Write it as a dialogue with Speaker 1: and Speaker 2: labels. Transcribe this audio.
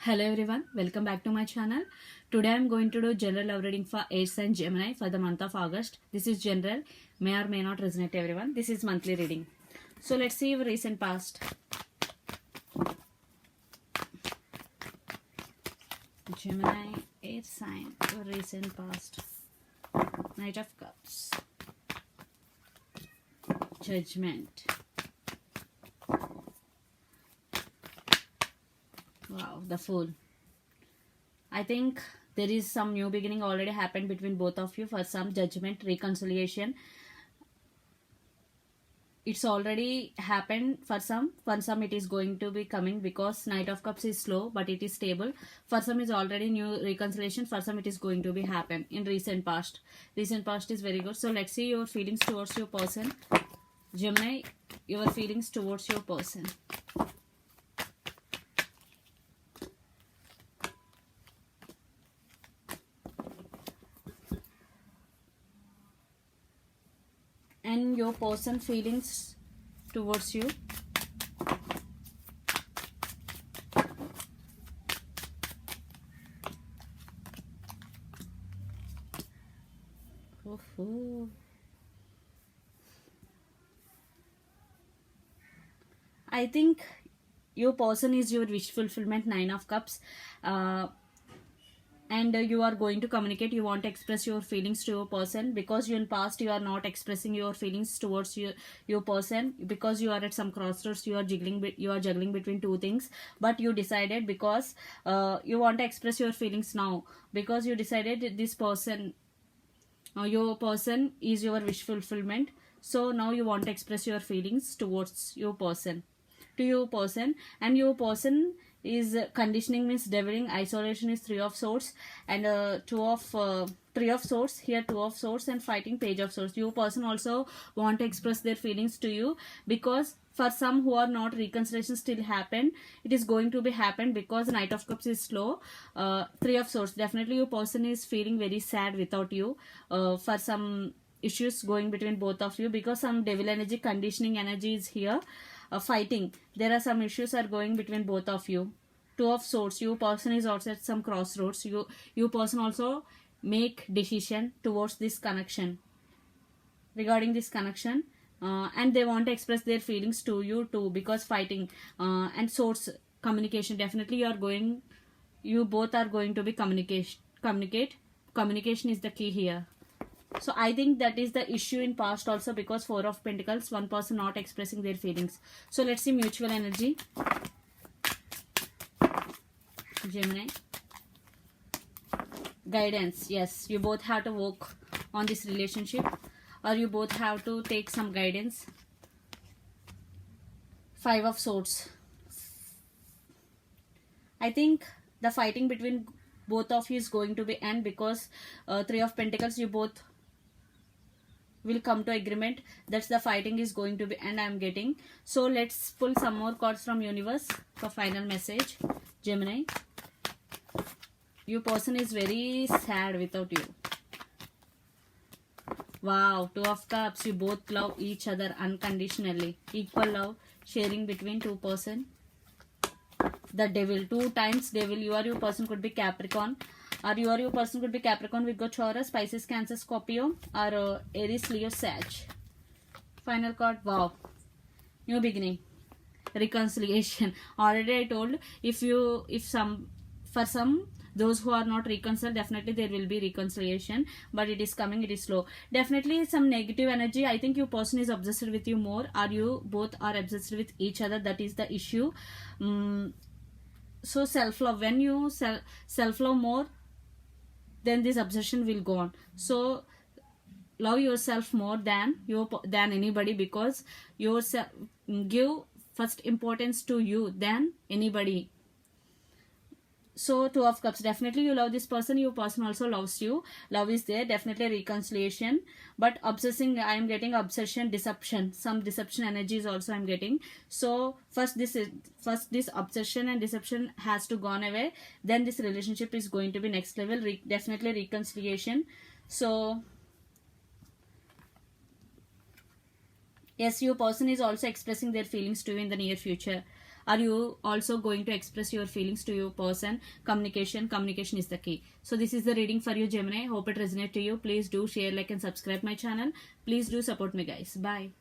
Speaker 1: Hello everyone, welcome back to my channel. Today I am going to do general love reading for Air sign Gemini for the month of August. This is general, may or may not resonate everyone. This is monthly reading. So let's see your recent past. Gemini, Air sign, your recent past. Knight of Cups. Judgment. Wow, the Fool. I think there is some new beginning already happened between both of you for some judgment, reconciliation. It's already happened for some it is going to be coming because Knight of Cups is slow but it is stable. For some is already new reconciliation, for some it is going to be happen in recent past. Recent past is very good. So let's see your feelings towards your person. Gemini, your feelings towards your person. And your person feelings towards you. I think your person is your wish fulfillment, Nine of Cups. And you are going to communicate, you want to express your feelings to your person because you in past you are not expressing your feelings towards your person because you are at some crossroads, you are juggling between two things, but you decided because you want to express your feelings now because you decided this person, your person is your wish fulfillment. So now you want to express your feelings towards your person, to your person. And your person is conditioning means deviling, isolation is three of swords, and three of swords here, two of swords, and fighting, page of swords. Your person also want to express their feelings to you because for some who are not, reconciliation still happen, it is going to be happen because Knight of Cups is slow. Three of swords, definitely your person is feeling very sad without you, for some issues going between both of you because some devil energy, conditioning energy is here. Fighting, there are some issues are going between both of you. Two of swords, your person is also at some crossroads. You person also make decision towards this connection, regarding this connection, and they want to express their feelings to you too because fighting, and swords, communication, definitely you both are going to be communication is the key here. So I think that is the issue in past also because Four of Pentacles, one person not expressing their feelings. So let's see mutual energy. Gemini. Guidance. Yes, you both have to work on this relationship or you both have to take some guidance. Five of Swords. I think the fighting between both of you is going to be end because Three of Pentacles, you both will come to agreement. That's the fighting is going to be end, I am getting. So let's pull some more cards from universe for final message. Gemini, your person is very sad without you. Wow, Two of Cups, you both love each other unconditionally, equal love sharing between two person. The Devil, two times Devil, your person could be Capricorn, or your person could be Capricorn, Virgo, Taurus, Pisces, Cancer, Scorpio, or Aries, Leo, Sag. Final card. Wow, new beginning, reconciliation. Already I told, for some those who are not reconciled, definitely there will be reconciliation, but it is coming, it is slow. Definitely some negative energy. I think your person is obsessed with you more, or you both are obsessed with each other. That is the issue. So self-love, when you self-love more, then this obsession will go on. So love yourself more than anybody because yourself, give first importance to you than anybody. So Two of Cups, definitely you love this person, your person also loves you, love is there, definitely reconciliation. But obsessing, I am getting obsession, deception, some deception energies also I am getting. So first this obsession and deception has to gone away, then this relationship is going to be next level, definitely reconciliation. So yes, your person is also expressing their feelings to you in the near future. Are you also going to express your feelings to your person? Communication is the key. So this is the reading for you, Gemini. Hope it resonates to you. Please do share, like, and subscribe my channel. Please do support me, guys. Bye.